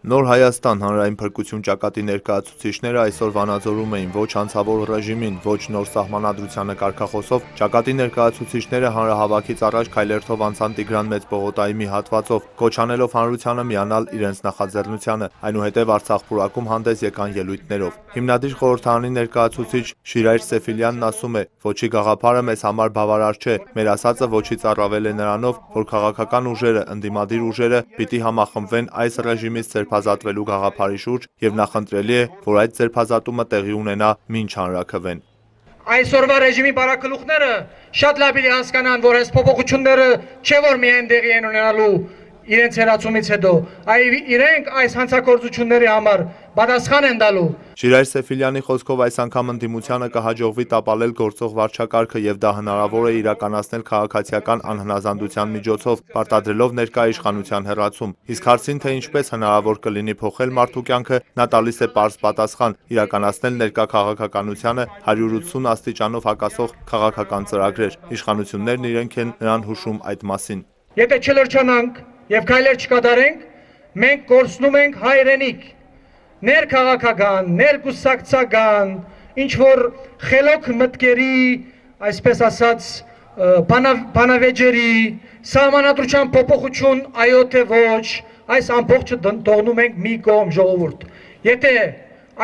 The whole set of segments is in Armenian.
Նոր Հայաստան հանրային փրկություն ճակատի ներկայացուցիչները այսօր վանաձորում էին ոչ անցավոր ռեժիմին, ոչ նոր սահմանադրությանը կարգախոսով, ճակատի ներկայացուցիչները հանրահավաքից առաջ քայլերթով անցան Տիգրան Մեծ պողոտայի մի հատվածով, կոչ անելով հանրությանը միանալ իրենց նախաձեռնությանը, այնուհետև Արցախ փուռակում հանդես եկան ելույթներով։ Հիմնադիր խորհրդարանի ներկայացուցիչ Շիրայր Սեֆիլյանն ասում է, ոչի գաղափարը մեզ համար բավարար չէ, մեր ասածը ոչից առավել է նրանով, որ քաղաքական ուժերը, ընդդիմադիր ուժերը պիտի համախմբվեն այս ռեժիմից ձերբազատվելու գաղափարի շուրջ եւ նախընտրելի է, որ այդ ձերբազատումը տեղի ունենա մինչ հանրաքվեն։ Այսօրվա ռեժիմի բարակլուխները շատ լավ իրի հասկանան, որ այս փոփոխությունները չէ որ միայն տեղի են ունենալու իրենց հերացումից հետո, այլ իրենք այս հանցագործությունների համար պատասխան են տալու։ Շիրայր Սեֆիլյանի խոսքով այս անգամ ընդդիմությանը կհաջողվի տապալել գործող վարչակարգը եւ դա հնարավոր է իրականացնել քաղաքացիական անհնազանդության միջոցով, պարտադրելով ներկա իշխանության հեռացում։ Իսկ հարցին թե ինչպես հնարավոր կլինի փոխել մարդու կյանքը, նա տալիս է պարզ պատասխան՝ իրականացնել ներկա քաղաքականությանը 180 աստիճանով հակասող քաղաքական ծրագրեր։ Իշխանություններն իրենք են նրան հուշում այդ մասին։ Եթե չլրջանանք եւ քայլեր չկատարենք, մենք կորցնում ենք հայրենիք, ներքաղաքական, ներկուսակցական, ինչ որ խելոք մտքերի, այսպես ասած, բանավեճերի, սահմանադրության փոփոխություն, այո թե ոչ, այս ամբողջը թողնում ենք մի կողմ ժողովուրդ։ Եթե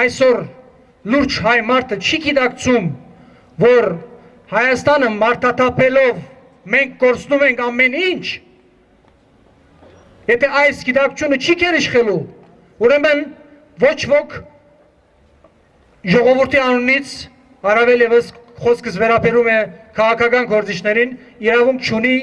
այսօր լուրջ հայ մարդը չի գիտակցում, որ Հայաստանը մարդաթափելով մենք կորցնում ենք ամեն ինչ, եթե այս գիտակցությունը չի գերիշխելու, ուրեմն ոչ ոք ժողովրդի անունից առավել ևս խոսքս վերաբերում է քաղաքական գործիչներին իրավունք չունի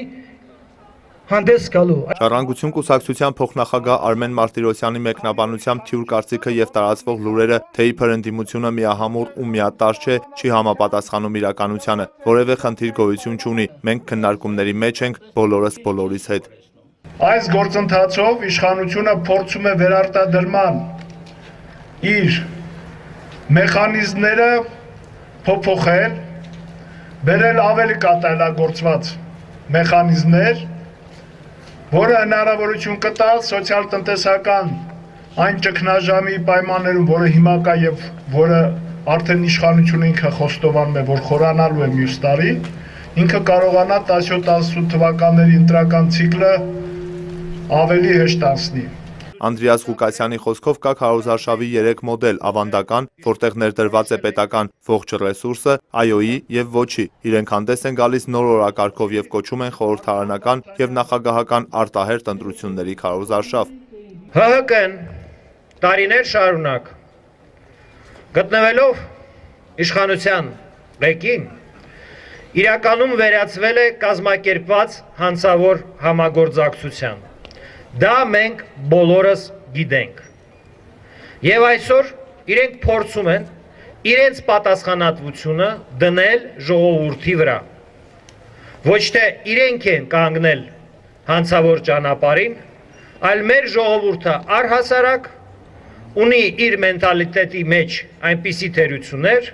հանդես գալու։ Ժառանգություն կուսակցության փոխնախագահ Արմեն Մարտիրոսյանի մեկնաբանությամբ թյուր կարծիքը եւ տարածվող լուրերը, թե իբր ընդդիմությունը միահամուռ ու միատարր չէ, չի համապատասխանում իրականությանը, որևէ խնդիր գոյություն չունի, մենք քննարկումների մեջ ենք բոլորս բոլորիս հետ։ Այս գործընթացով իշխանությունը փորձում է վերարտադրման իր մեխանիզմները փոփոխել, բերել ավելի կատարելագործված մեխանիզմներ, որը հնարավորություն կտա սոցիալ-տնտեսական այն ճգնաժամի պայմաններում, որը հիմա կա եւ որը արդեն իշխանությունը ինքը խոստովանում է, որ խորանալու է մյուս տարի, ինքը կարողանա 17-18 թվականների ընտրական ցիկլը ավելի հեշտ անցնի։ Անդրեաս Ղուկասյանի խոսքով կա քարոզարշավի 3 մոդել՝ ավանդական, որտեղ ներդրված է պետական ողջ ռեսուրսը, ԱՅՈ-ի եւ ոչի։ Իրենք հանդես են գալիս նոր օրակարգով եւ կոչում են խորհրդարանական եւ նախագահական արտահերթ ընտրությունների քարոզարշավ։ ՀՀԿ-ն տարիներ շարունակ գտնվելով իշխանության ղեկին իրականում վերածվել է կազմակերպված հանցավոր համագործակցության։ Դա մենք բոլորս գիտենք։ Եվ այսօր իրենք փորձում են իրենց պատասխանատվությունը դնել ժողովրդի վրա։ Ոչ թե իրենք են կանգնել հանցավոր ճանապարհին, այլ մեր ժողովուրդը առհասարակ ունի իր մենտալիտետի մեջ այնպիսի թերություններ,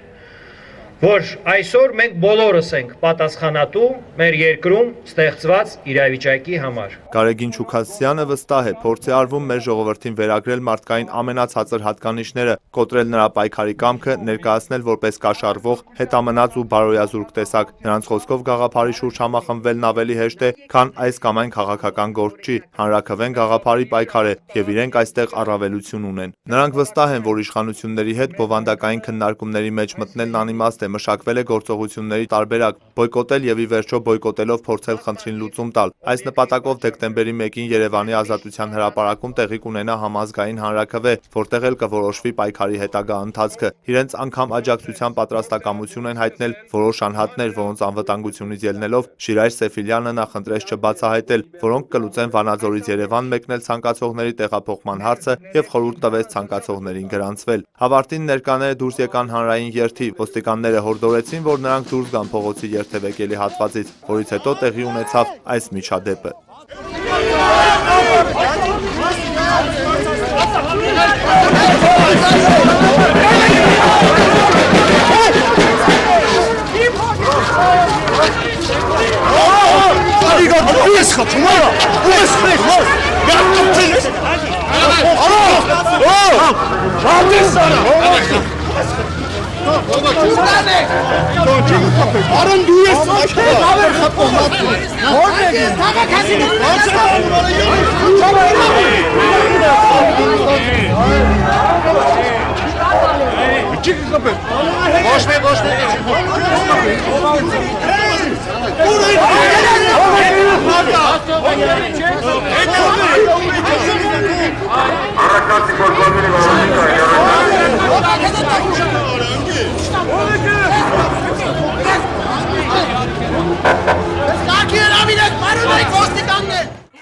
որ այսօր մենք բոլորս ենք պատասխանատու մեր երկրում ստեղծված իրավիճակի համար։ Գարեգին Չուքասյանը վստահ է, փորձ է արվում մեր ժողովրդին վերագրել մարդկային ամենացածր հատկանիշները, կոտրել նրա պայքարի կամքը, ներկայացնել որպես կաշառվող, հետամնաց ու բարոյազուրկ տեսակ։ Նրանց խոսքով գաղափարի շուրջ համախմբվելն ավելի հեշտ է, քան այս կամ այն քաղաքական գործ չի։ Հանրաքվեն գաղափարի պայքար է եւ իրենք այստեղ առավելություն ունեն։ Նրանք վստահ են, որ իշխանությունների հետ բովանդակային քննարկումների մեջ մտնելն անիմաստ է, մշակվել է գործողությունների տարբերակ, բոյկոտել եւ ի վերջո բոյկոտելով փորձել խնդրին լուծում տալ։ Այս նպատակով դեկտեմբերի 1-ին Երևանի Ազատության հրապարակում տեղի կունենա համազգային հանրաքվե, որտեղ էլ կորոշվի պայքարի հետագա ընթացքը։ Իրենց անգամ աջակցության պատրաստակամություն են հայտնել որոշ անհատներ, որոնց անվտանգությունից ելնելով Շիրայր Սեֆիլյանը նախընտրեց չբացահայտել, որոնք կլուծեն Վանաձորից Երևան մեկնել ցանկացողների տեղափոխման հարցը եւ խորհուրդ տվեց ցանկացողներին գրանցվել։ Հավարտին ներկաները դուրս եկան հանրային երթի, ոստիկանները հորդորեցին, որ նրանք դուրս գան փողոցի երթևեկելի հատվածից, որից հետո տեղի ունեցավ այս միջադեպը։ Ո՞ւմ ես խփում, արա։ Ո՞ւմ ես խփում։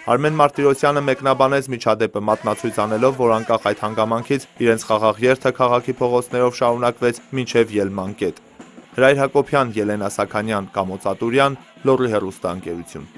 Արմեն Մարտիրոսյանը մեկնաբանեց միջադեպը մատնացույց անելով, որ անկախ այդ հանգամանքից իրենց խաղաղ երթը քաղաքի փողոցներով շարունակվեց մինչև ելման կետ։ Հրայր Հակոբյան, Ելենա Սաքանյան, Կամո Ծատուրյան, Լոռի հեռուստաընկերություն։